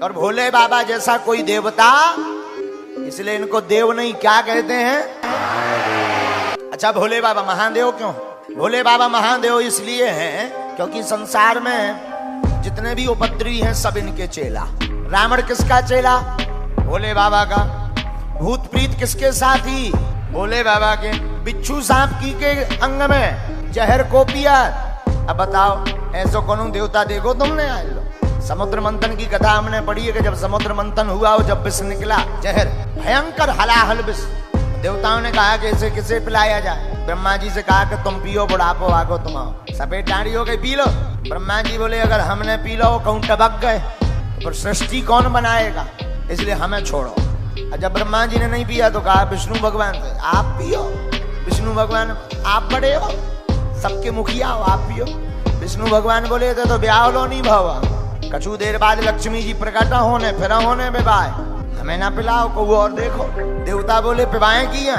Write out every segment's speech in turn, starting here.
और भोले बाबा जैसा कोई देवता, इसलिए इनको देव नहीं क्या कहते हैं? अच्छा, भोले बाबा महादेव क्यों? भोले बाबा महादेव इसलिए हैं क्योंकि संसार में जितने भी उपद्रवी हैं सब इनके चेला। रावण किसका चेला? भोले बाबा का। भूत प्रीत किसके साथी? भोले बाबा के। बिच्छू सांप की के अंग में जहर को पिया। अब बताओ, ऐसो कौन देवता देखो तुमने? आज लो समुद्र मंथन की कथा हमने पढ़ी है कि जब समुद्र मंथन हुआ और जब विष निकला जहर, भयंकर हलाहल विष, देवताओं ने कहा कि इसे किसे पिलाया जाए? ब्रह्मा जी से कहा कि तुम पियो, बुढ़ापो आगो तुम आओ, सफेद दाढ़ी हो गई, पी लो। ब्रह्मा जी बोले अगर हमने पी लो कहूं टबक गए तो सृष्टि कौन बनाएगा, इसलिए हमें छोड़ो। और जब ब्रह्मा जी ने नहीं पिया तो कहा विष्णु भगवान से आप पियो। विष्णु भगवान आप बड़े हो, सबके मुखिया हो, आप पियो। विष्णु भगवान बोले थे तो ब्याह लो नहीं भवा। कछु देर बाद लक्ष्मी जी प्रकट होने फिर होने बेबाय, हमें ना पिलाओ को वो और देखो। देवता बोले पिवाएं किया,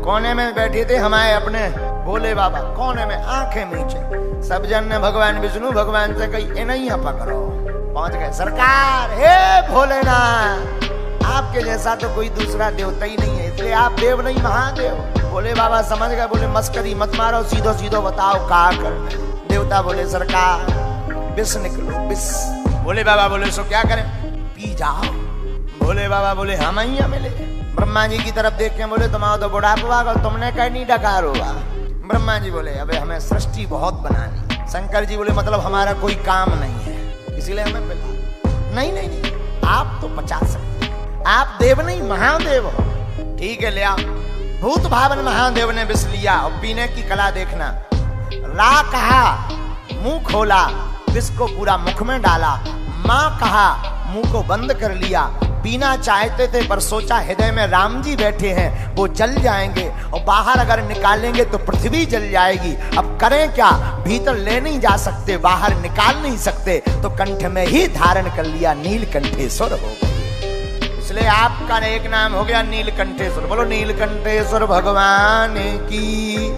कोने में बैठे थे हमारे अपने भोले बाबा, कोने में आंखें नीचे। सब जन ने भगवान विष्णु भगवान से कही नहीं पकड़ो। पहुंच गए सरकार, हे भोलेनाथ आपके जैसा तो कोई दूसरा देवता ही नहीं है, इसलिए आप देव नहीं महादेव। भोले बाबा समझ गए, बोले मस्करी मत मारो, सीधो सीधो बताओ क्या करना। देवता बोले सरकार विष निकलो विष। भोले बाबा बोले सो क्या करें? पी जाओ। भोले बाबा बोले हम ही मिले। ब्रह्मा जी की तरफ देख के बोले तुम आओ तो बुढ़ापा और तुमने कहीं नहीं डकार होगा। ब्रह्मा जी बोले अबे हमें सृष्टि बहुत बनानी। शंकर जी बोले मतलब हमारा कोई काम नहीं है इसलिए हमें पिला। नहीं नहीं नहीं, आप तो पचा सकते, आप देव नहीं महादेव हो। ठीक है ले आओ। भूत भावन महादेव ने विष लिया और पीने की कला देखना। रा कहा, मुंह खोला, विष को पूरा मुख में डाला। माँ कहा, मुंह को बंद कर लिया। पीना चाहते थे पर सोचा हृदय में राम जी बैठे हैं, वो जल जाएंगे और बाहर अगर निकालेंगे तो पृथ्वी जल जाएगी। अब करें क्या? भीतर ले नहीं जा सकते, बाहर निकाल नहीं सकते, तो कंठ में ही धारण कर लिया, नीलकंठेश्वर हो गए। इसलिए आपका एक नाम हो गया नीलकंठेश्वर। बोलो नीलकंठेश्वर भगवान की।